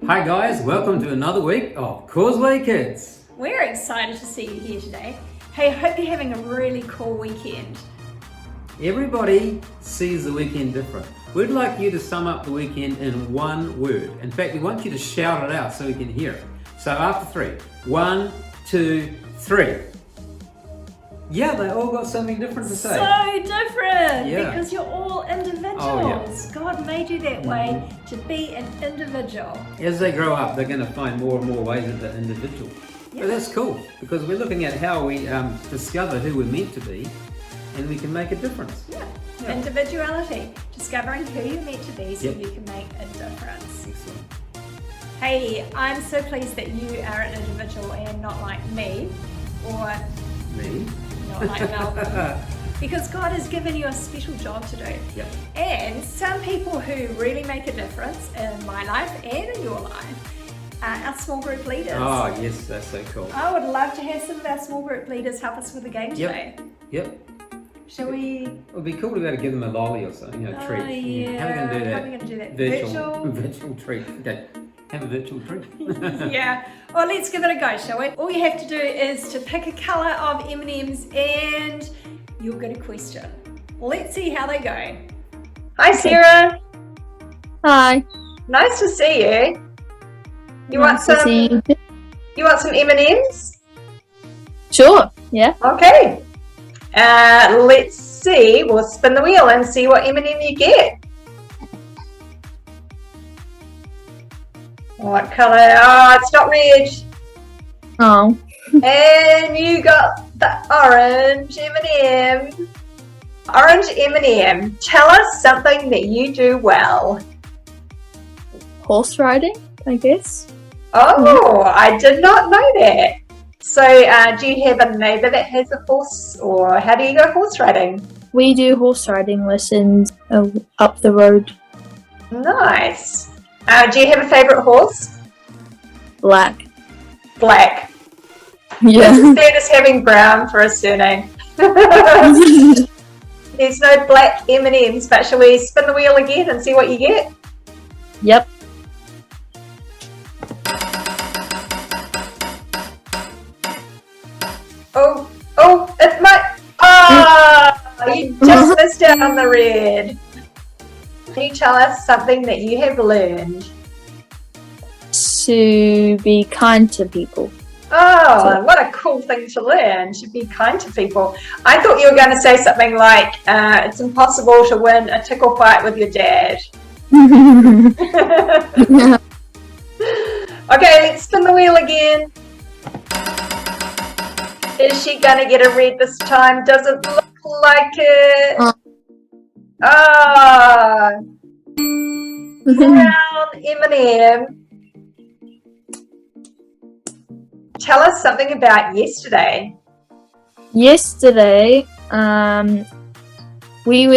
Hi guys, welcome to another week of CauseWay Kids. We're excited to see you here today. Hey, hope you're having a really cool weekend. Everybody sees the weekend different. We'd like you to sum up the weekend in one word. In fact, we want you to shout it out so we can hear it. So after three, 1, 2, 3. Yeah, they all got something different to say. So different, Yeah. because you're all individuals. Oh, yeah. God made you that way to be an individual. As they grow up, they're going to find more and more ways that they're individual. Yeah. But that's cool, because we're looking at how we discover who we're meant to be, and we can make a difference. Yeah. Yeah. Individuality, discovering who you're meant to be so Yep. you can make a difference. Excellent. Hey, I'm so pleased that you are an individual and not like me, or Me? not like Melbourne. Because God has given you a special job to do. Yep. And some people who really make a difference in my life and in your life are our small group leaders. Oh, yes, that's so cool. I would love to have some of our small group leaders help us with the game today. Yep. Shall we? It would be cool to be able to give them a lolly or something, a treat. Oh, yeah. How are we going to do that? How are we going to do that? Virtual treat. Okay. Have a virtual treat. Yeah. Well, let's give it a go, shall we? All you have to do is to pick a colour of M&Ms and you'll get a question. Let's see how they go. Hi, Sarah. Hi. Nice to see you. You Nice to see you. You want some M&Ms? Sure. Yeah. Okay. Let's see. We'll spin the wheel and see what M&M you get. What colour? Oh, it's not red. Oh. And you got the orange M&M. Orange M&M. Tell us something that you do well. Horse riding, I guess. Oh, I did not know that. So, do you have a neighbour that has a horse, or how do you go horse riding? We do horse riding lessons up the road. Nice. Do you have a favourite horse? Black. Black. Yeah. Instead of having brown for a surname. There's no black M&Ms, but shall we spin the wheel again and see what you get? Yep. Oh, it's my... Oh, you just missed out on the red. Can you tell us something that you have learned? To be kind to people. Oh, what a cool thing to learn, to be kind to people. I thought you were going to say something like, it's impossible to win a tickle fight with your dad. Okay, let's spin the wheel again. Is she going to get a red this time? Doesn't look like it. Ah, brown M&M. Tell us something about yesterday. Yesterday, we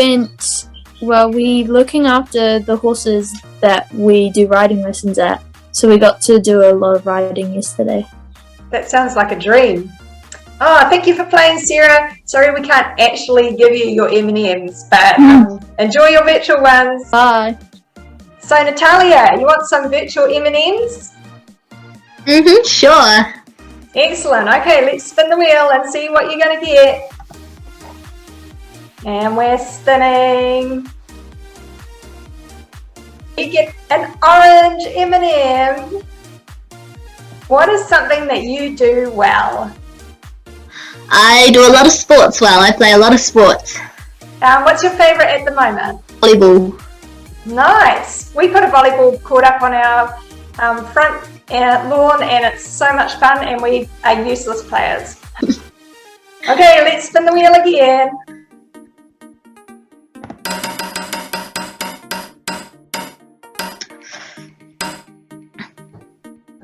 looking after the horses that we do riding lessons at. So we got to do a lot of riding yesterday. That sounds like a dream. Oh, thank you for playing, Sarah. Sorry we can't actually give you your M&Ms, but enjoy your virtual ones. Bye. So, Natalia, you want some virtual M&Ms? Sure. Excellent. Okay, let's spin the wheel and see what you're going to get. And we're spinning. You get an orange M&M. What is something that you do well? I do a lot of sports well. I play a lot of sports. What's your favourite at the moment? Volleyball. Nice. We put a volleyball court up on our front lawn and it's so much fun and we are useless players. Okay, let's spin the wheel again.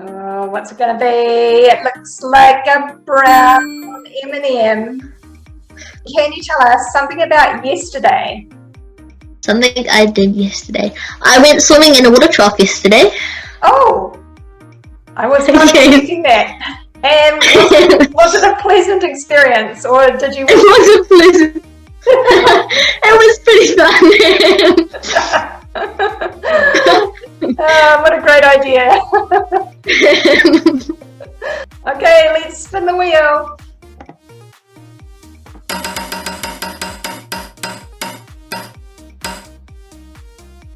Oh, what's it going to be? It looks like a brown M&M. Can you tell us something about yesterday? Something I did yesterday. I went swimming in a water trough yesterday. Oh, I was not expecting that. And was it a pleasant experience, or did you? It wasn't pleasant. It was pretty fun. What a great idea. Okay, let's spin the wheel.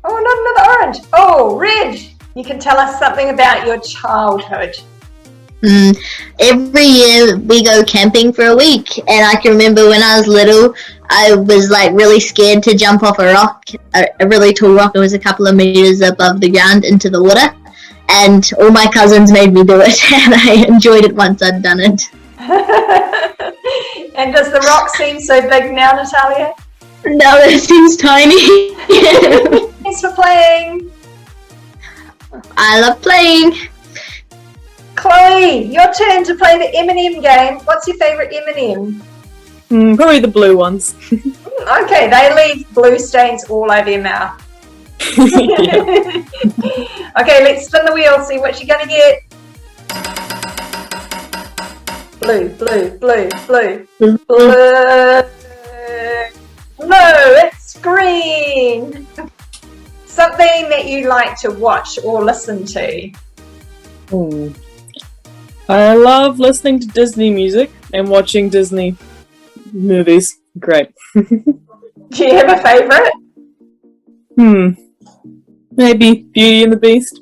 Oh, not another orange. Oh, red. You can tell us something about your childhood. Every year we go camping for a week, and I can remember when I was little, I was like really scared to jump off a rock, a really tall rock. It was a couple of meters above the ground into the water, and all my cousins made me do it, and I enjoyed it once I'd done it. And does the rock seem so big now, Natalia? No, it seems tiny. Thanks for playing. I love playing. Chloe, your turn to play the M&M game. What's your favourite M&M? Probably the blue ones. Okay, they leave blue stains all over your mouth. Okay, let's spin the wheel, see what you're going to get. Blue, blue, blue, blue, blue. No, it's green. Something that you like to watch or listen to. Ooh. I love listening to Disney music and watching Disney movies. Great. Do you have a favourite? Maybe Beauty and the Beast.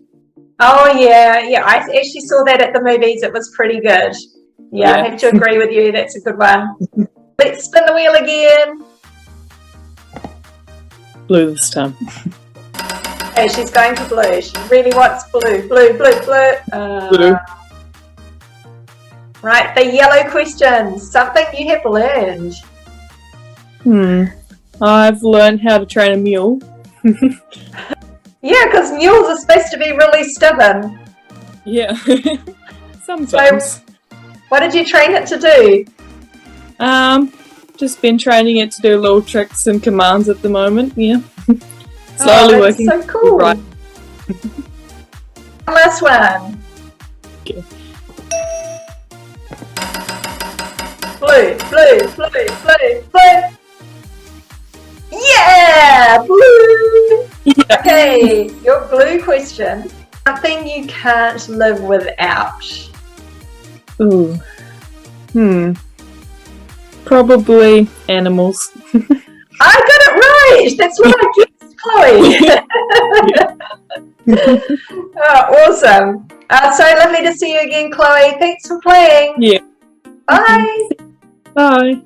Oh yeah, I actually saw that at the movies. It was pretty good. Yeah, I have to agree with you. That's a good one. Let's spin the wheel again. Blue this time. Okay, she's going for blue. She really wants blue, blue, blue, blue. Blue. Right, the yellow questions. Something you have learned. I've learned how to train a mule. Yeah, because mules are supposed to be really stubborn. Yeah. Sometimes. So, what did you train it to do? Just been training it to do little tricks and commands at the moment, yeah. Slowly working. So cool. Right. Last one. Okay. Blue, blue, blue, blue, blue. Yeah, blue. Yeah. Okay, your blue question. Something you can't live without. Ooh. Probably animals. I got it right. That's what I guessed, Chloe. Oh, awesome. So lovely to see you again, Chloe. Thanks for playing. Yeah. Bye. Bye.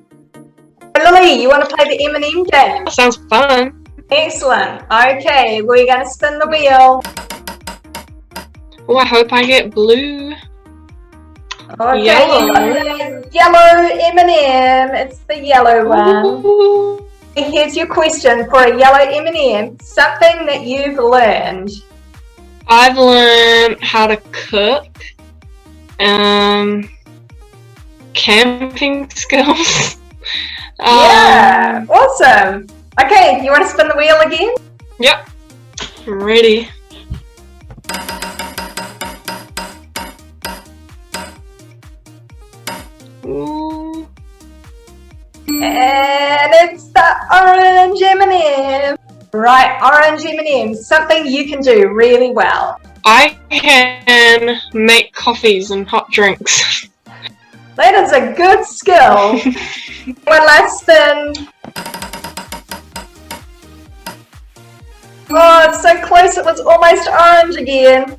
Lily, you want to play the M&M game? Sounds fun. Excellent. Okay, we're going to spin the wheel. Oh, I hope I get blue. Okay, Yellow. Yellow M&M. It's the yellow one. Ooh. Here's your question for a yellow M&M. Something that you've learned. I've learned how to cook. Camping skills. Yeah, awesome. Okay, you want to spin the wheel again? Yep. I'm ready. Ooh. And it's the orange M&M. Right, orange M&M. Something you can do really well. I can make coffees and hot drinks. That is a good skill. One last spin. Oh, it's so close. It was almost orange again.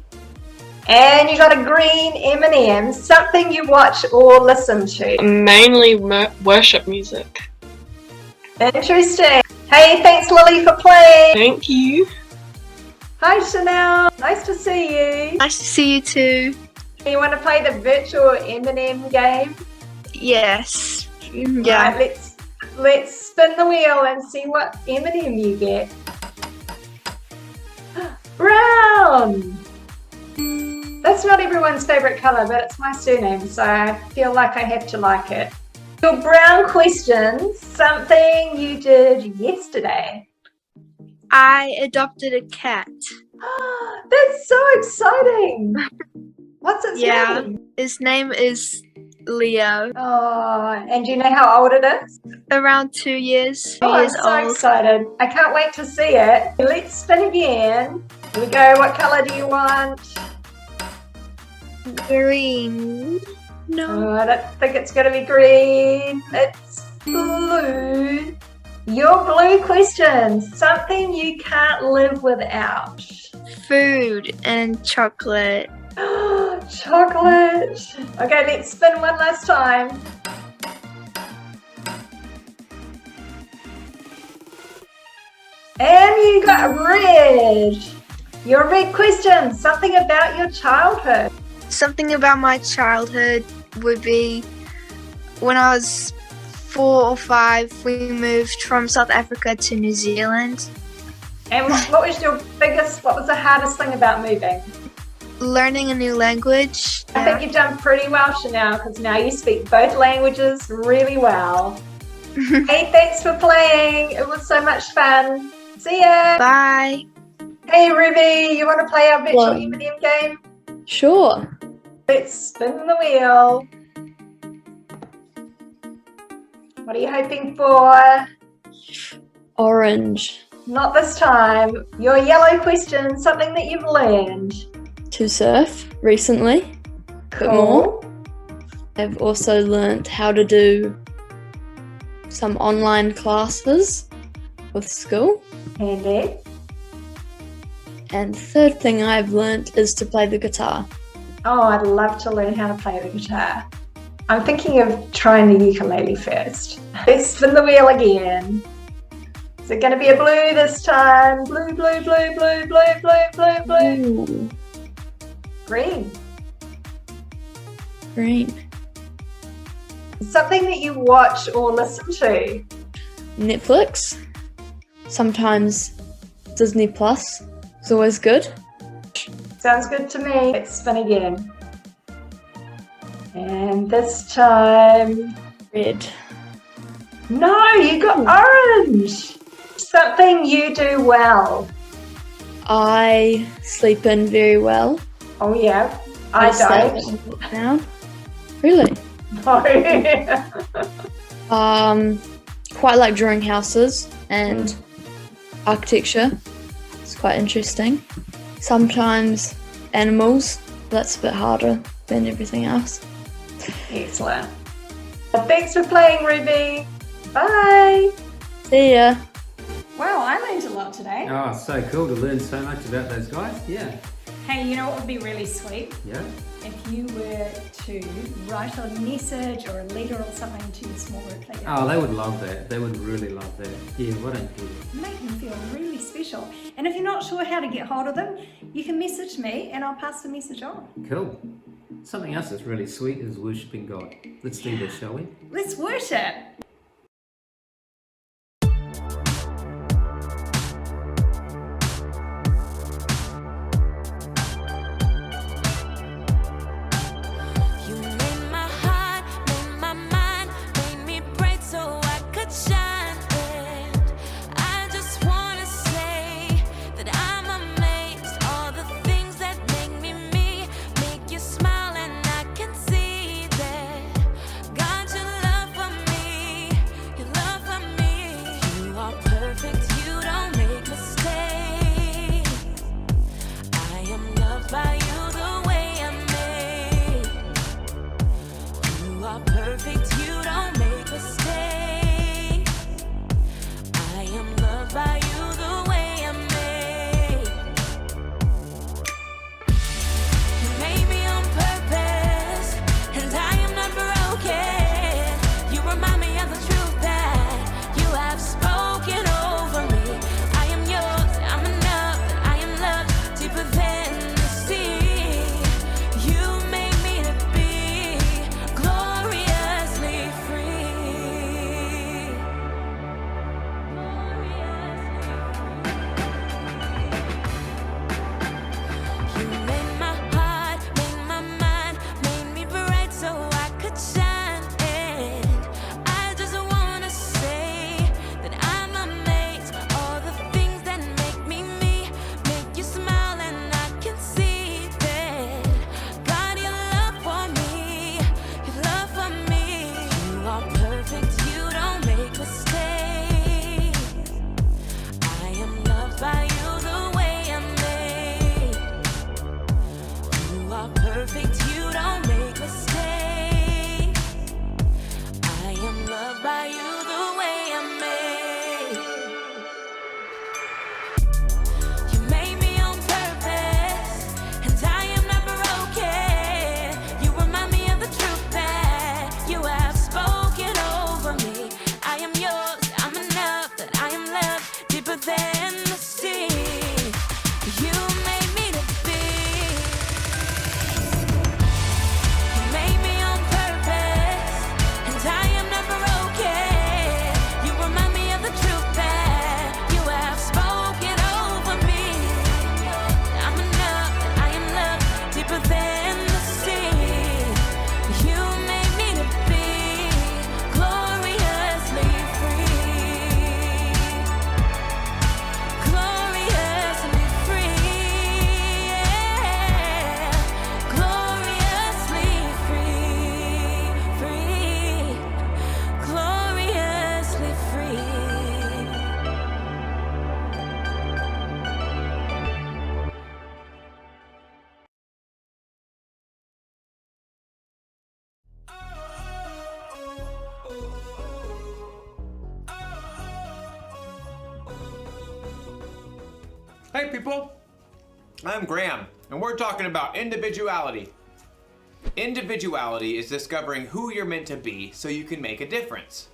And you got a green M&M. Something you watch or listen to. Mainly worship music. Interesting. Hey, thanks Lily for playing. Thank you. Hi Chanel. Nice to see you. Nice to see you too. You want to play the virtual M&M game? Yes. Yeah. Right, let's spin the wheel and see what M&M you get. Brown! That's not everyone's favourite colour, but it's my surname, so I feel like I have to like it. Your brown questions, something you did yesterday. I adopted a cat. That's so exciting! What's its name? His name is Leo. Oh, and do you know how old it is? Around 2 years. 2 Oh, I'm years so old. excited. I can't wait to see it. Let's spin again. Here we go. What colour do you want? Green. No. Oh, I don't think it's going to be green. It's blue. Your blue question. Something you can't live without. Food and chocolate. Chocolate. Okay, let's spin one last time. And you got red. Your red question. Something about your childhood. Something about my childhood would be when I was 4 or 5, we moved from South Africa to New Zealand. And what was the hardest thing about moving? Learning a new language. I think you've done pretty well, Chanel, because now you speak both languages really well. Hey, thanks for playing. It was so much fun. See ya. Bye. Hey, Ruby, you want to play our virtual Hello. Eminem game? Sure. Let's spin the wheel. What are you hoping for? Orange. Not this time. Your yellow question, something that you've learned. To surf recently. Bit more. I've also learnt how to do some online classes with school. Handy. And the third thing I've learnt is to play the guitar. Oh, I'd love to learn how to play the guitar. I'm thinking of trying the ukulele first. Let's spin the wheel again. Is it going to be a blue this time? Blue, blue, blue, blue, blue, blue, blue, blue. Ooh, Green. green. Something that you watch or listen to. Netflix. Sometimes Disney Plus is always good. Sounds good to me. Let's spin again. And this time... Red. No, you got orange. Something you do well. I sleep in very well. Oh yeah, I stay don't. and look down. Really? No. Quite like drawing houses and architecture. It's quite interesting. Sometimes animals. That's a bit harder than everything else. Excellent. Thanks for playing, Ruby. Bye. See ya. Wow, I learned a lot today. Oh, so cool to learn so much about those guys. Yeah. Hey, you know what would be really sweet? Yeah. If you were to write a message or a letter or something to your small group leader. Oh, they would love that. They would really love that. Yeah, why don't you? Make them feel really special. And if you're not sure how to get hold of them, you can message me and I'll pass the message on. Cool. Something else that's really sweet is worshipping God. Let's do this, shall we? Let's worship. You made my heart, made my mind, made me break so I could shine. And I just wanna say that I'm amazed. All the things that make me me, make you smile, and I can see that God, your love for me Hey people, I'm Graham, and we're talking about individuality. Individuality is discovering who you're meant to be so you can make a difference.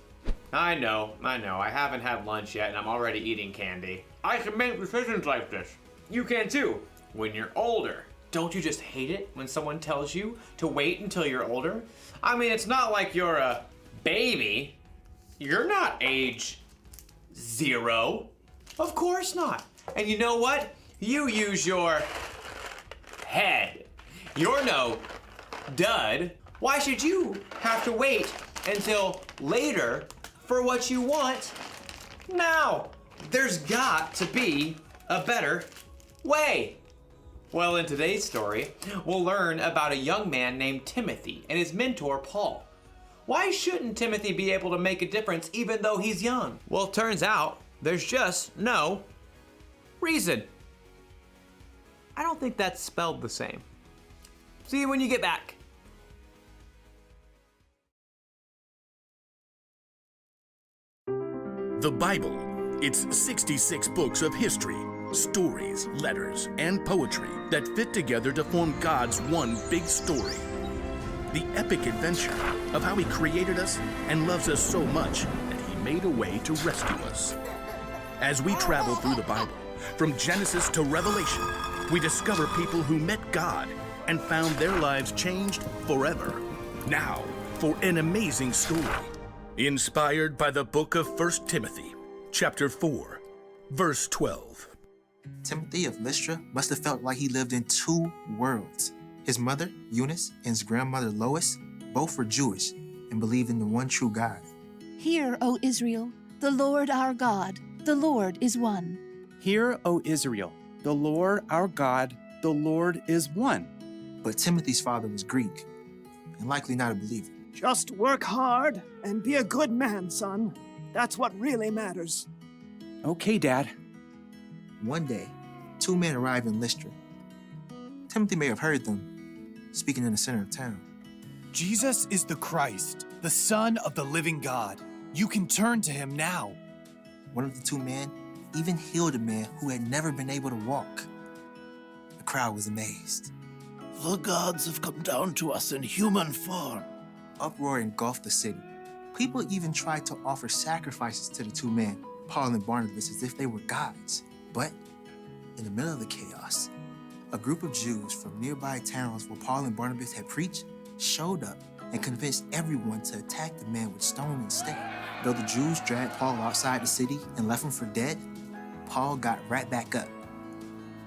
I know, I haven't had lunch yet and I'm already eating candy. I can make decisions like this. You can too, when you're older. Don't you just hate it when someone tells you to wait until you're older? I mean, it's not like you're a baby. You're not age 0. Of course not. And you know what? You use your head. You're no dud. Why should you have to wait until later for what you want now? There's got to be a better way. Well, in today's story, we'll learn about a young man named Timothy and his mentor, Paul. Why shouldn't Timothy be able to make a difference even though he's young? Well, it turns out there's just no reason. I don't think that's spelled the same. See you when you get back. The Bible. It's 66 books of history, stories, letters, and poetry that fit together to form God's one big story. The epic adventure of how He created us and loves us so much that He made a way to rescue us. As we travel through the Bible, from Genesis to Revelation, we discover people who met God and found their lives changed forever. Now, for an amazing story, inspired by the book of 1 Timothy, chapter 4, verse 12. Timothy of Lystra must have felt like he lived in two worlds. His mother, Eunice, and his grandmother, Lois, both were Jewish and believed in the one true God. Hear, O Israel, the Lord our God, the Lord is one. Hear, O Israel, the Lord our God, the Lord is one. But Timothy's father was Greek and likely not a believer. Just work hard and be a good man, son. That's what really matters. Okay, Dad. One day, two men arrived in Lystra. Timothy may have heard them speaking in the center of town. Jesus is the Christ, the Son of the living God. You can turn to Him now. One of the two men even healed a man who had never been able to walk. The crowd was amazed. The gods have come down to us in human form. Uproar engulfed the city. People even tried to offer sacrifices to the two men, Paul and Barnabas, as if they were gods. But in the middle of the chaos, a group of Jews from nearby towns where Paul and Barnabas had preached showed up and convinced everyone to attack the man with stone instead. Though the Jews dragged Paul outside the city and left him for dead, Paul got right back up.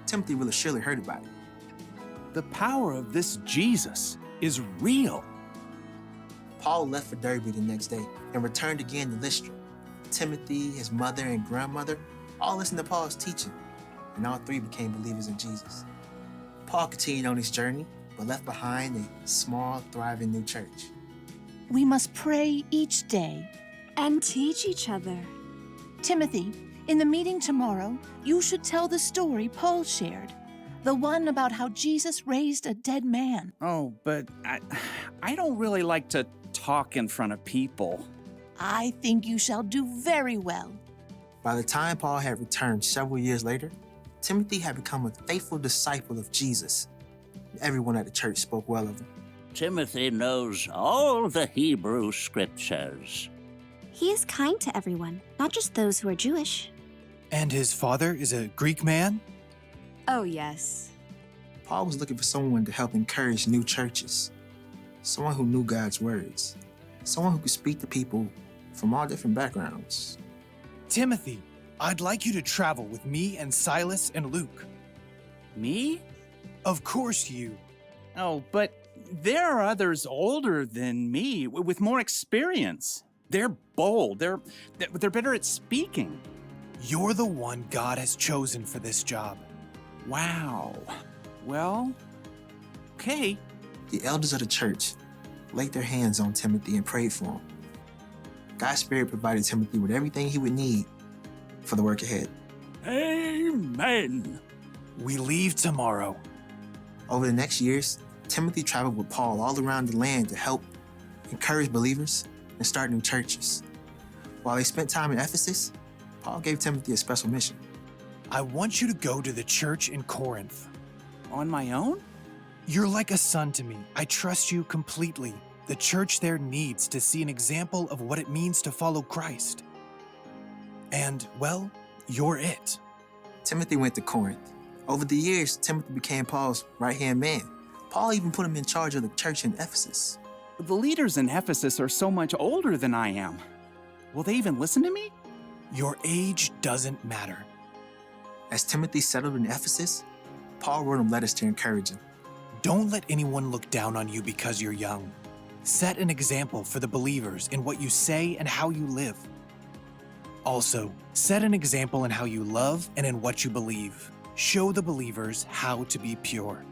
Timothy really surely heard about it. The power of this Jesus is real. Paul left for Derbe the next day and returned again to Lystra. Timothy, his mother, and grandmother all listened to Paul's teaching, and all three became believers in Jesus. Paul continued on his journey, but left behind a small, thriving new church. We must pray each day and teach each other. Timothy, in the meeting tomorrow, you should tell the story Paul shared, the one about how Jesus raised a dead man. Oh, but I don't really like to talk in front of people. I think you shall do very well. By the time Paul had returned several years later, Timothy had become a faithful disciple of Jesus. Everyone at the church spoke well of him. Timothy knows all the Hebrew scriptures. He is kind to everyone, not just those who are Jewish. And his father is a Greek man? Oh, yes. Paul was looking for someone to help encourage new churches. Someone who knew God's words. Someone who could speak to people from all different backgrounds. Timothy, I'd like you to travel with me and Silas and Luke. Me? Of course you. Oh, but there are others older than me with more experience. They're bold. They're better at speaking. You're the one God has chosen for this job. Wow. Well, okay. The elders of the church laid their hands on Timothy and prayed for him. God's Spirit provided Timothy with everything he would need for the work ahead. Amen. We leave tomorrow. Over the next years, Timothy traveled with Paul all around the land to help encourage believers and start new churches. While they spent time in Ephesus, Paul gave Timothy a special mission. I want you to go to the church in Corinth. On my own? You're like a son to me. I trust you completely. The church there needs to see an example of what it means to follow Christ. And, well, you're it. Timothy went to Corinth. Over the years, Timothy became Paul's right-hand man. Paul even put him in charge of the church in Ephesus. The leaders in Ephesus are so much older than I am. Will they even listen to me? Your age doesn't matter. As Timothy settled in Ephesus, Paul wrote him letters to encourage him. Don't let anyone look down on you because you're young. Set an example for the believers in what you say and how you live. Also, set an example in how you love and in what you believe. Show the believers how to be pure.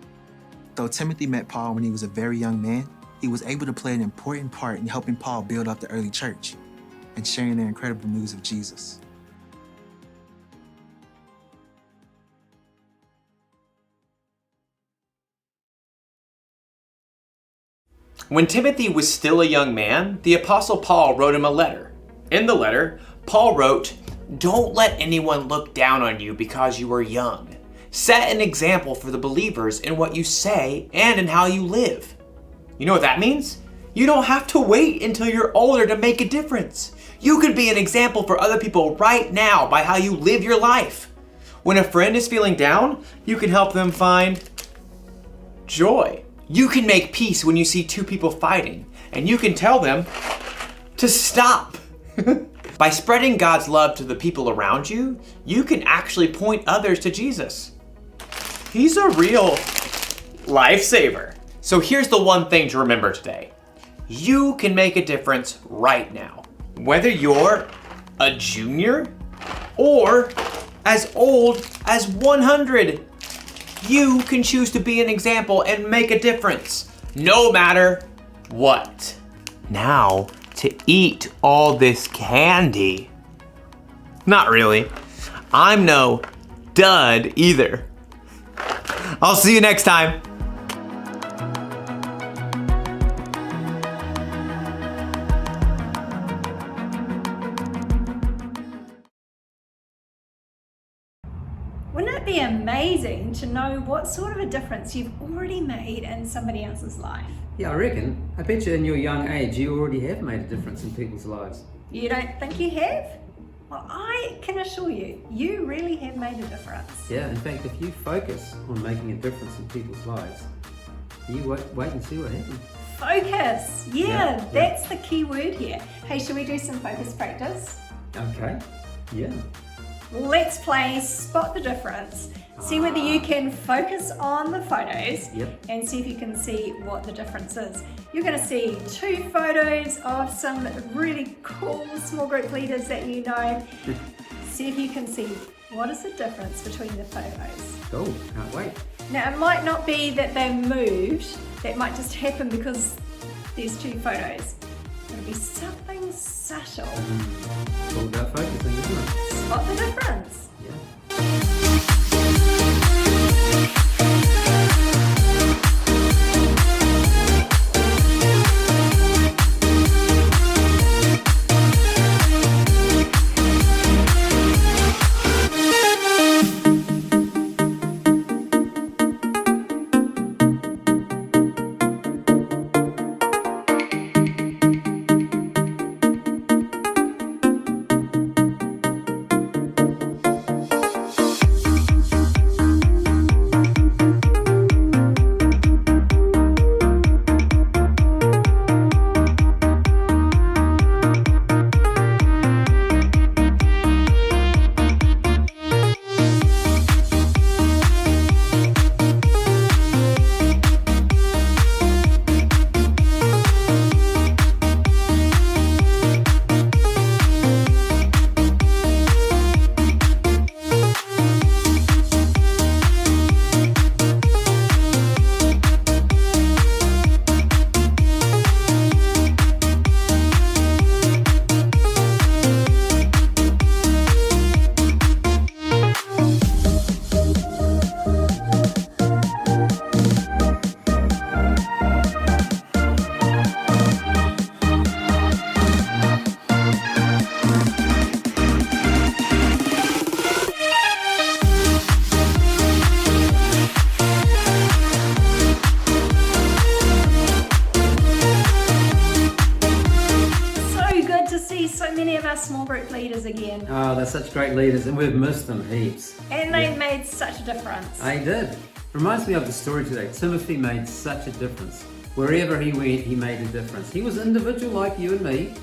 Though Timothy met Paul when he was a very young man, he was able to play an important part in helping Paul build up the early church and sharing their incredible news of Jesus. When Timothy was still a young man, the Apostle Paul wrote him a letter. In the letter, Paul wrote, "Don't let anyone look down on you because you are young. Set an example for the believers in what you say and in how you live." You know what that means? You don't have to wait until you're older to make a difference. You could be an example for other people right now by how you live your life. When a friend is feeling down, you can help them find joy. You can make peace when you see two people fighting, and you can tell them to stop. By spreading God's love to the people around you, you can actually point others to Jesus. He's a real lifesaver. So here's the one thing to remember today. You can make a difference right now. Whether you're a junior or as old as 100, you can choose to be an example and make a difference, no matter what. Now, to eat all this candy. Not really. I'm no dud either. I'll see you next time. Wouldn't it be amazing to know what sort of a difference you've already made in somebody else's life? Yeah, I reckon. I bet you in your young age you already have made a difference in people's lives. You don't think you have? Well, I can assure you, you really have made a difference. Yeah, in fact, if you focus on making a difference in people's lives, you wait and see what happens. Focus! Yeah, that's the key word here. Hey, should we do some focus practice? Okay, yeah. Let's play Spot the Difference. See whether you can focus on the photos and see if you can see what the difference is. You're going to see two photos of some really cool small group leaders that you know. See if you can see what is the difference between the photos. Cool, can't wait. Now it might not be that they moved, that might just happen because there's two photos. It'll be something subtle. It's all about focusing, isn't it? Spot the difference. see so many of our small group leaders again. Oh, they're such great leaders, and we've missed them heaps. And they made such a difference. They did. Reminds me of the story today. Timothy made such a difference. Wherever he went, he made a difference. He was an individual like you and me,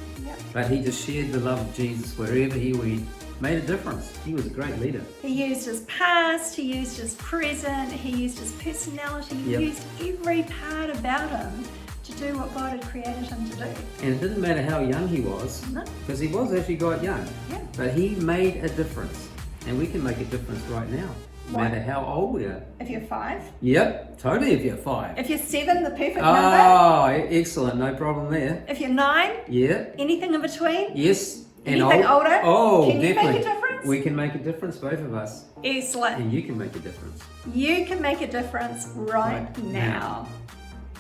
but he just shared the love of Jesus wherever he went. Made a difference. He was a great leader. He used his past, he used his present, he used his personality, he used every part about him to do what God had created him to do. And it didn't matter how young he was, because he was actually quite young. Yeah. But he made a difference. And we can make a difference right now, no matter how old we are. If you're 5. Yep, totally if you're 5. If you're 7, the perfect number. Oh, excellent. No problem there. If you're 9. Yeah. Anything in between. Yes. And Anything older? Oh, can you definitely. make a difference? We can make a difference, both of us. Excellent. And you can make a difference. You can make a difference right now.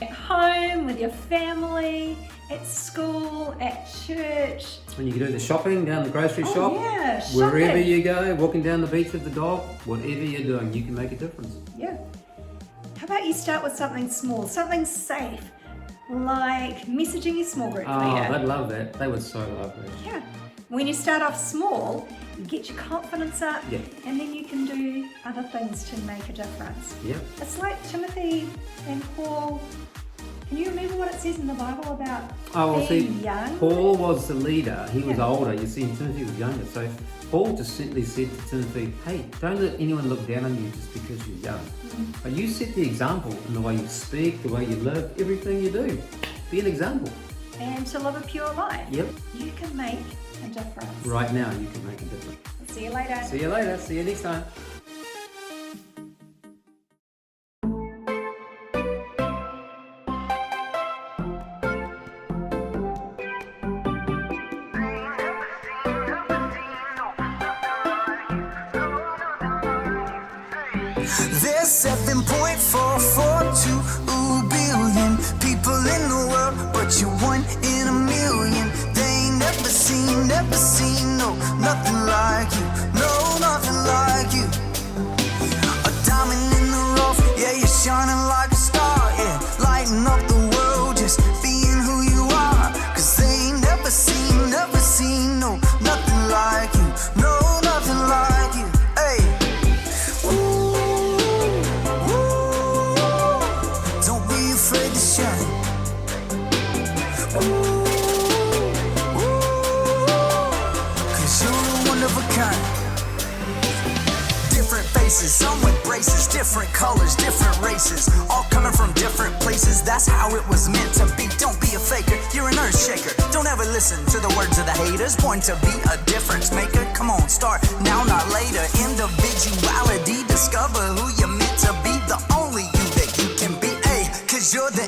At home, with your family, at school, at church. When you do the shopping down the grocery shop, yeah, wherever shopping. you go, walking down the beach with the dog, whatever you're doing, you can make a difference. Yeah. How about you start with something small, something safe, like messaging your small group leader. Oh, they'd love that. They would so love that. Yeah. When you start off small, you get your confidence up, and then you can do other things to make a difference. Yeah. It's like Timothy and Paul. Can you remember what it says in the Bible about being young? Paul was the leader. He was older. You see, Timothy was younger. So Paul just simply said to Timothy, hey, don't let anyone look down on you just because you're young. But you set the example in the way you speak, the way you live, everything you do. Be an example. And to live a pure life. Yep. You can make a difference. Right now, you can make a difference. See you later. See you later. See you next time. There's 7.442 billion people in the world, but you're 1 in a million. They ain't never seen, no, nothing like you, no, nothing like you. A diamond in the rough, yeah, you're shining like a star, yeah, lighting up the world, just being who you are. Cause they ain't never seen, no, nothing like you, no, nothing like you, hey. Afraid to shine. Cause you're one of a kind. Different faces, some with braces, different colors, different races, all coming from different places. That's how it was meant to be. Don't be a faker, you're an earth shaker. Don't ever listen to the words of the haters. Born to be a difference maker. Come on, start now, not later. Individuality, discover who you're meant to be. The only you that you can be. Cause you're the